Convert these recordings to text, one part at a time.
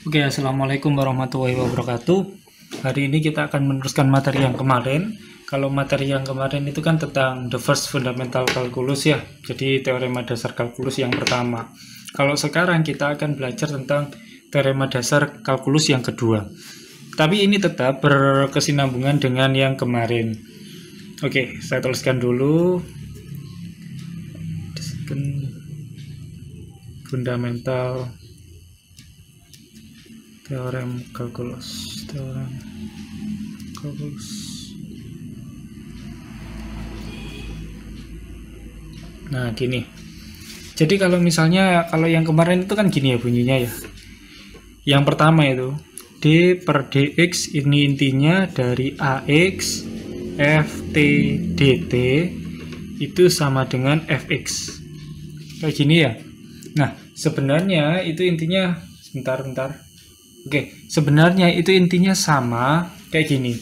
Oke, assalamualaikum warahmatullahi wabarakatuh. Hari ini kita akan meneruskan materi yang kemarin. Kalau materi yang kemarin itu kan tentang the first fundamental calculus ya, jadi teorema dasar kalkulus yang pertama. Kalau sekarang kita akan belajar tentang teorema dasar kalkulus yang kedua. Tapi ini tetap berkesinambungan dengan yang kemarin. Oke, saya tuliskan dulu. Fundamental teorem kalkulus. Nah, gini. Jadi kalau misalnya yang kemarin itu kan gini ya bunyinya ya. Yang pertama itu D per dx ini intinya dari AX ft dt itu sama dengan fx. Kayak gini ya. Nah, sebenarnya itu intinya bentar. Oke, sebenarnya itu intinya sama kayak gini.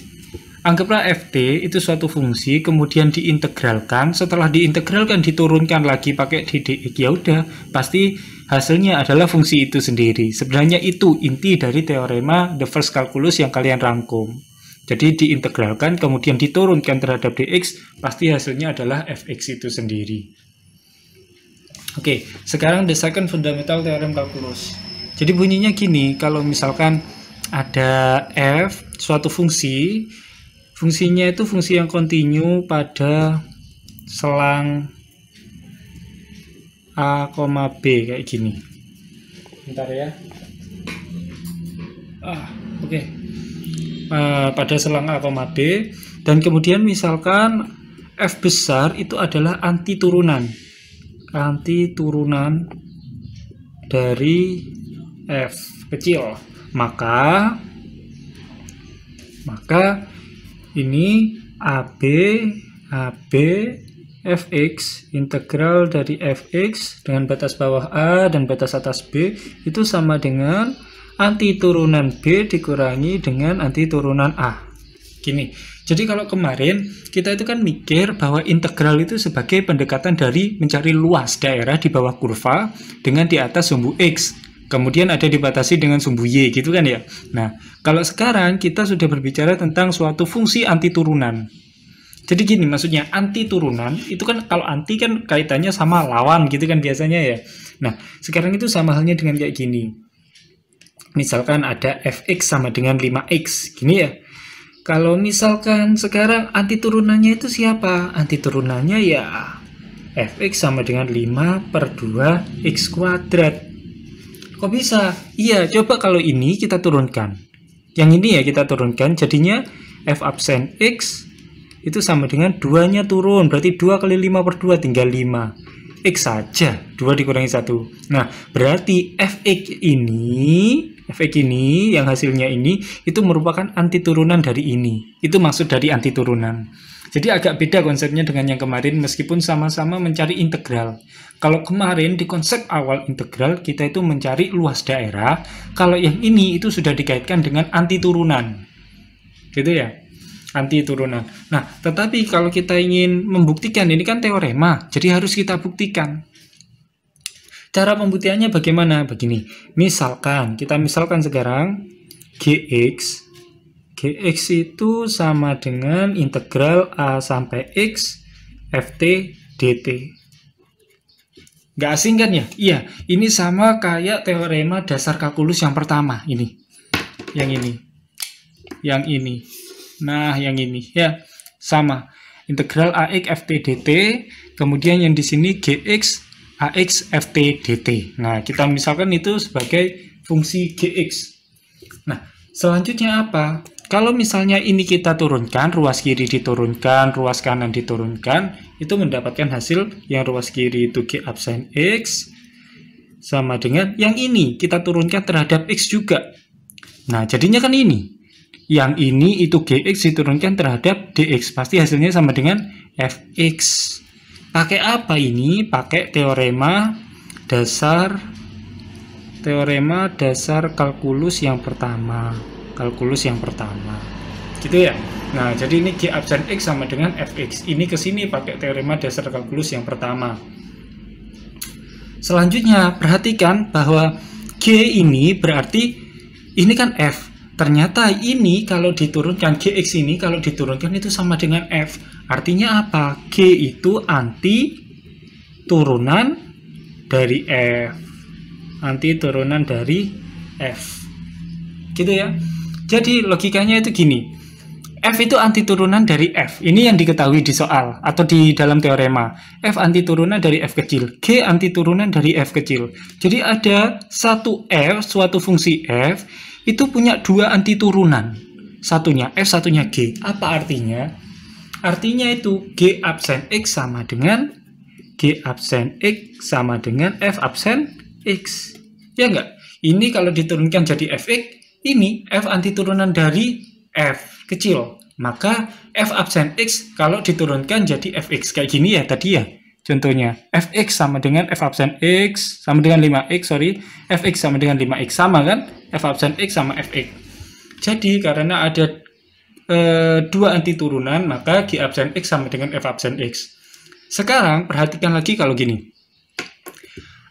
Anggaplah ft itu suatu fungsi, kemudian diintegralkan. Setelah diintegralkan diturunkan lagi pakai ddx. Ya udah, pasti hasilnya adalah fungsi itu sendiri. Sebenarnya itu inti dari teorema the first calculus yang kalian rangkum. Jadi diintegralkan kemudian diturunkan terhadap dx, pasti hasilnya adalah fx itu sendiri. Oke, sekarang the second fundamental theorem calculus. Jadi bunyinya gini, kalau misalkan ada f, suatu fungsi, fungsinya itu fungsi yang kontinu pada selang a, b kayak gini. Bentar ya. Oke. Pada selang a, b, dan kemudian misalkan f besar itu adalah anti turunan dari f kecil, maka ini AB fx, integral dari fx dengan batas bawah a dan batas atas b itu sama dengan anti turunan b dikurangi dengan anti turunan a. Gini, jadi kalau kemarin kita itu kan mikir bahwa integral itu sebagai pendekatan dari mencari luas daerah di bawah kurva dengan di atas sumbu x, kemudian ada dibatasi dengan sumbu y, gitu kan ya. Nah, kalau sekarang kita sudah berbicara tentang suatu fungsi anti turunan. Jadi gini, maksudnya anti turunan itu kan, kalau anti kan kaitannya sama lawan gitu kan biasanya ya. Nah, sekarang itu sama halnya dengan kayak gini. Misalkan ada fx sama dengan 5x, gini ya. Kalau misalkan sekarang anti turunannya itu siapa? Anti turunannya ya fx sama dengan 5 per 2x kuadrat. Kok bisa? Iya, coba kalau ini kita turunkan. Yang ini ya kita turunkan, jadinya f absen x itu sama dengan 2-nya turun. Berarti 2 kali 5 per 2 tinggal 5. X saja, 2 dikurangi 1. Nah, berarti fx ini yang hasilnya ini itu merupakan anti turunan dari ini. Itu maksud dari anti turunan. Jadi agak beda konsepnya dengan yang kemarin meskipun sama-sama mencari integral. Kalau kemarin di konsep awal integral kita itu mencari luas daerah, kalau yang ini itu sudah dikaitkan dengan anti turunan. Gitu ya. Anti turunan. Nah, tetapi kalau kita ingin membuktikan, ini kan teorema, jadi harus kita buktikan. Cara pembuktiannya bagaimana? Begini, kita misalkan sekarang gx itu sama dengan integral a sampai x ft dt. Nggak asing kan ya? Iya, ini sama kayak teorema dasar kalkulus yang pertama ini. Yang ini. Nah, yang ini ya sama. Integral ax ft dt, kemudian yang di sini gx ax ft dt. Nah, kita misalkan itu sebagai fungsi gx. Nah, selanjutnya apa? Kalau misalnya ini kita turunkan, ruas kiri diturunkan, ruas kanan diturunkan, itu mendapatkan hasil yang ruas kiri itu g absen x sama dengan yang ini kita turunkan terhadap x juga. Nah, jadinya kan ini. Yang ini itu gx diturunkan terhadap dx, pasti hasilnya sama dengan fx. Pakai apa ini? Pakai teorema dasar kalkulus yang pertama. Gitu ya. Nah, jadi ini g absen x sama dengan fx. Ini ke sini pakai teorema dasar kalkulus yang pertama. Selanjutnya, perhatikan bahwa G ini berarti Ini kan F. Ternyata ini kalau diturunkan, GX ini kalau diturunkan itu sama dengan F. Artinya apa? G itu anti turunan dari F. Anti turunan dari F. Gitu ya. Jadi logikanya itu gini. F itu anti turunan dari F. Ini yang diketahui di soal atau di dalam teorema. F anti turunan dari F kecil. G anti turunan dari F kecil. Jadi ada satu F, suatu fungsi F, itu punya dua anti turunan. Satunya F, satunya G. Apa artinya? Artinya itu G absen X sama dengan G absen X sama dengan F absen X. Ya enggak? Ini kalau diturunkan jadi Fx, ini F anti turunan dari F kecil. Maka F absen X kalau diturunkan jadi Fx. Kayak gini ya tadi ya. Contohnya, Fx sama dengan F absen X sama dengan 5x, Fx sama dengan 5x, sama kan? F absen X sama Fx. Jadi, karena ada dua anti turunan, maka G absen X sama dengan F absen X. Sekarang, perhatikan lagi kalau gini.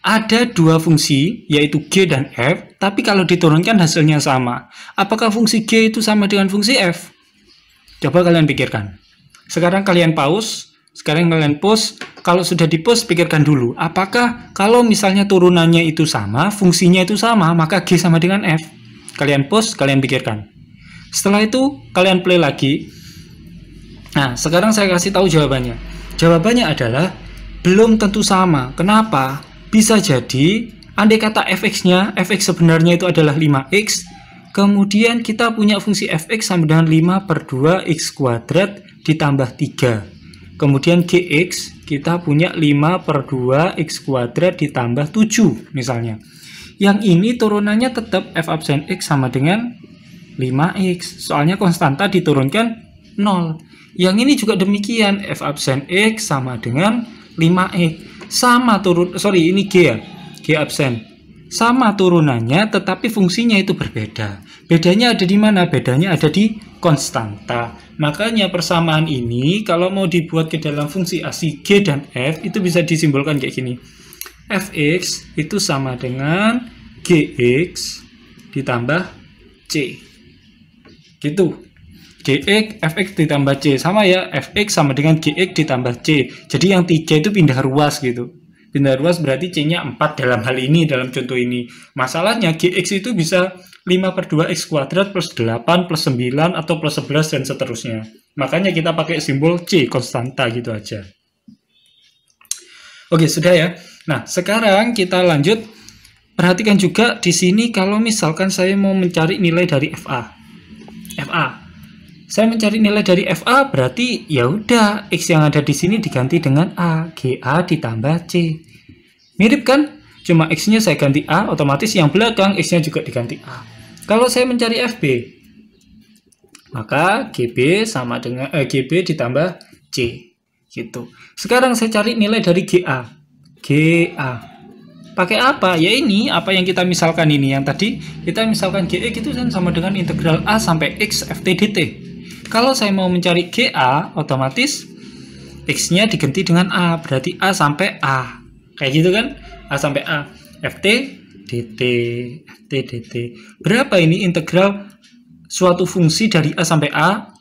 Ada dua fungsi, yaitu G dan F, tapi kalau diturunkan hasilnya sama. Apakah fungsi G itu sama dengan fungsi F? Coba kalian pikirkan. Sekarang kalian pause. Sekarang kalian pause, kalau sudah di pause pikirkan dulu, apakah kalau misalnya turunannya itu sama, fungsinya itu sama, maka G sama dengan F. Kalian pause, kalian pikirkan. Setelah itu, kalian play lagi. Nah, sekarang saya kasih tahu jawabannya. Jawabannya adalah, belum tentu sama. Kenapa? Bisa jadi, andai kata Fx-nya, Fx sebenarnya itu adalah 5x, kemudian kita punya fungsi Fx sama dengan 5 per 2x kuadrat ditambah 3. Kemudian Gx kita punya 5 per 2x kuadrat ditambah 7 misalnya. Yang ini turunannya tetap F absen X sama dengan 5x. Soalnya konstanta diturunkan 0. Yang ini juga demikian, F absen X sama dengan 5x. Sama ini G ya. G absen. Sama turunannya tetapi fungsinya itu berbeda. Bedanya ada di mana? Bedanya ada di konstanta. Makanya persamaan ini kalau mau dibuat ke dalam fungsi ASI G dan F itu bisa disimbolkan kayak gini. Fx itu sama dengan Gx ditambah C. Gitu. Gx, Fx ditambah C. Sama ya, Fx sama dengan Gx ditambah C. Jadi yang 3 itu pindah ruas gitu. Pindah ruas berarti C-nya 4 dalam hal ini, dalam contoh ini. Masalahnya Gx itu bisa 5 per 2x kuadrat plus 8 plus 9 atau plus 11 dan seterusnya. Makanya kita pakai simbol C, konstanta gitu aja. Oke, sudah ya. Nah, sekarang kita lanjut. Perhatikan juga di sini kalau misalkan saya mau mencari nilai dari FA. Saya mencari nilai dari FA berarti ya udah X yang ada di sini diganti dengan A, GA ditambah C. Mirip kan? Cuma X-nya saya ganti A, otomatis yang belakang X-nya juga diganti A. Kalau saya mencari FB, maka GB sama dengan GB ditambah C. Gitu. Sekarang saya cari nilai dari GA. Pakai apa? Ya ini, apa yang kita misalkan ini. Yang tadi kita misalkan GX itu kan sama dengan integral A sampai X FT dt. Kalau saya mau mencari GA, otomatis X-nya diganti dengan A. Berarti A sampai A. Kayak gitu kan? A sampai A. FT dt. Berapa ini integral suatu fungsi dari A sampai A?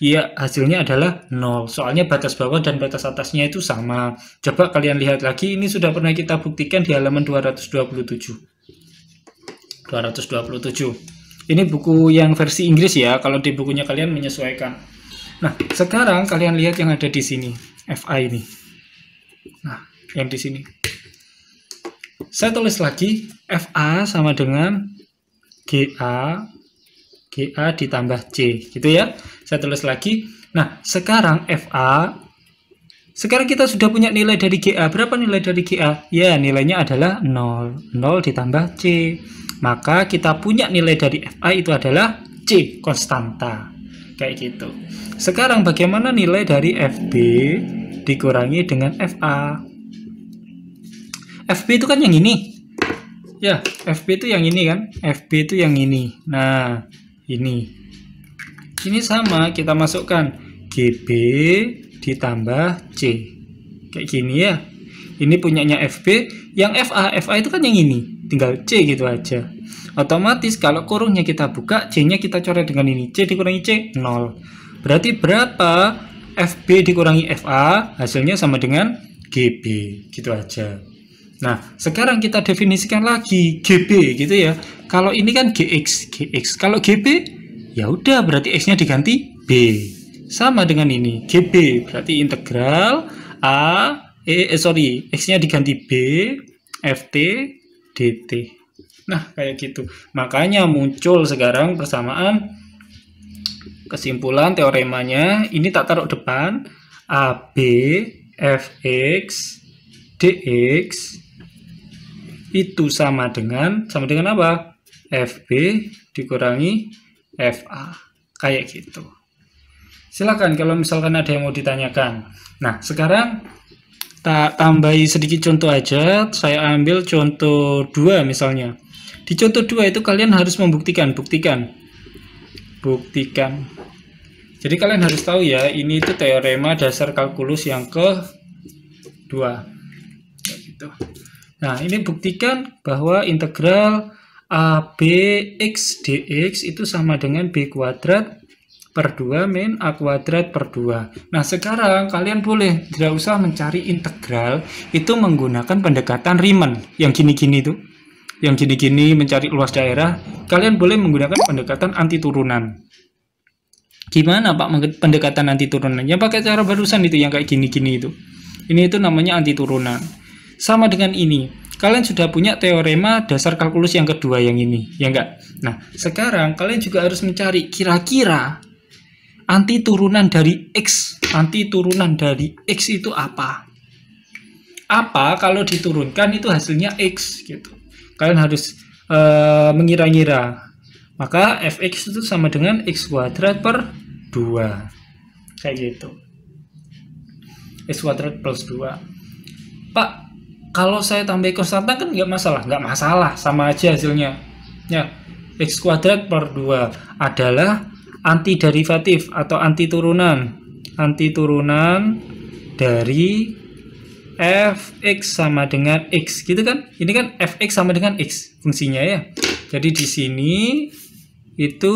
Ya, hasilnya adalah 0. Soalnya batas bawah dan batas atasnya itu sama. Coba kalian lihat lagi, ini sudah pernah kita buktikan di halaman 227. Ini buku yang versi Inggris ya, kalau di bukunya kalian menyesuaikan. Nah, sekarang kalian lihat yang ada di sini, FA ini. Nah, yang di sini. Saya tulis lagi, FA sama dengan GA ditambah C, gitu ya. Saya tulis lagi. Nah, sekarang FA, sekarang kita sudah punya nilai dari GA. Berapa nilai dari GA? Ya, nilainya adalah 0. 0 ditambah C. Maka kita punya nilai dari FA itu adalah C, konstanta. Kayak gitu. Sekarang bagaimana nilai dari FB dikurangi dengan FA? FB itu kan yang ini. Ya, FB itu yang ini kan. FB itu yang ini. Nah, ini sama, kita masukkan GB ditambah C. Kayak gini ya. Ini punyanya FB, yang FA itu kan yang ini. Tinggal C gitu aja. Otomatis kalau kurungnya kita buka, C-nya kita coret dengan ini. C dikurangi C, 0. Berarti berapa? FB dikurangi FA, hasilnya sama dengan GB. Gitu aja. Nah, sekarang kita definisikan lagi GB gitu ya. Kalau ini kan GX. Kalau GB, ya udah berarti X-nya diganti B. Sama dengan ini, GB berarti integral X-nya diganti B, FT, DT. Nah, kayak gitu. Makanya muncul sekarang persamaan kesimpulan teoremanya. Ini tak taruh depan, AB, FX, DX itu sama dengan apa? FB dikurangi FA. Kayak gitu. Silakan kalau misalkan ada yang mau ditanyakan. Nah, sekarang tak tambahi sedikit contoh aja. Saya ambil contoh 2 misalnya. Di contoh 2 itu kalian harus membuktikan. Jadi kalian harus tahu ya, ini itu teorema dasar kalkulus yang kedua. Gitu. Nah, ini buktikan bahwa integral ABX dx itu sama dengan B kuadrat per 2 min A kuadrat per 2. Nah, sekarang kalian boleh tidak usah mencari integral itu menggunakan pendekatan Riemann yang gini-gini itu. Yang gini-gini mencari luas daerah, kalian boleh menggunakan pendekatan anti turunan. Gimana Pak pendekatan anti turunan? Ya pakai cara barusan itu yang kayak gini-gini itu. Ini itu namanya anti turunan. Sama dengan ini. Kalian sudah punya teorema dasar kalkulus yang kedua yang ini, ya enggak? Nah, sekarang kalian juga harus mencari kira-kira anti turunan dari X. Anti turunan dari X itu apa? Apa kalau diturunkan itu hasilnya X gitu. Kalian harus mengira-ngira. Maka fx itu sama dengan x kuadrat per 2. Kayak gitu. X kuadrat plus 2. Pak, kalau saya tambah konstanta kan nggak masalah, sama aja hasilnya. Ya, x kuadrat per 2 adalah anti derivatif atau anti turunan dari fx sama dengan x gitu kan. Ini kan fx sama dengan x fungsinya ya. Jadi di sini itu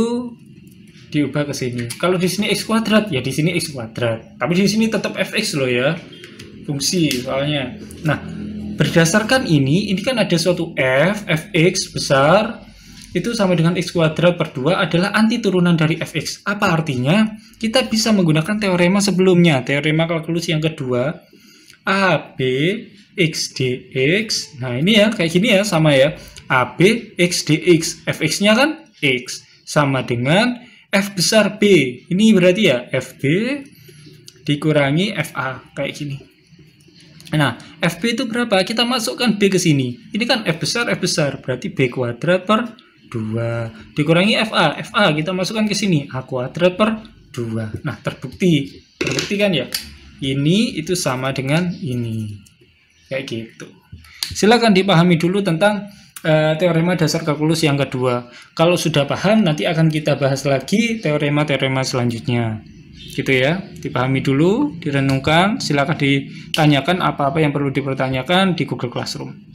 diubah ke sini. Kalau di sini x kuadrat ya di sini x kuadrat. Tapi di sini tetap fx loh ya. Fungsi soalnya. Nah, berdasarkan ini kan ada suatu fx besar itu sama dengan x kuadrat per 2 adalah anti turunan dari fx. Apa artinya? Kita bisa menggunakan teorema sebelumnya, teorema kalkulus yang kedua, AB x dx. Nah, ini ya kayak gini ya, sama ya. AB x dx, fx-nya kan x sama dengan f besar B. Ini berarti ya fb dikurangi fa kayak gini. Nah, fb itu berapa? Kita masukkan b ke sini. Ini kan f besar berarti b kuadrat per 2 dikurangi fa kita masukkan ke sini a kuadrat per 2. Nah, terbukti kan ya, ini itu sama dengan ini kayak gitu. Silakan dipahami dulu tentang teorema dasar kalkulus yang kedua. Kalau sudah paham, nanti akan kita bahas lagi teorema-teorema selanjutnya gitu ya. Dipahami dulu, direnungkan, silakan ditanyakan apa-apa yang perlu dipertanyakan di Google Classroom.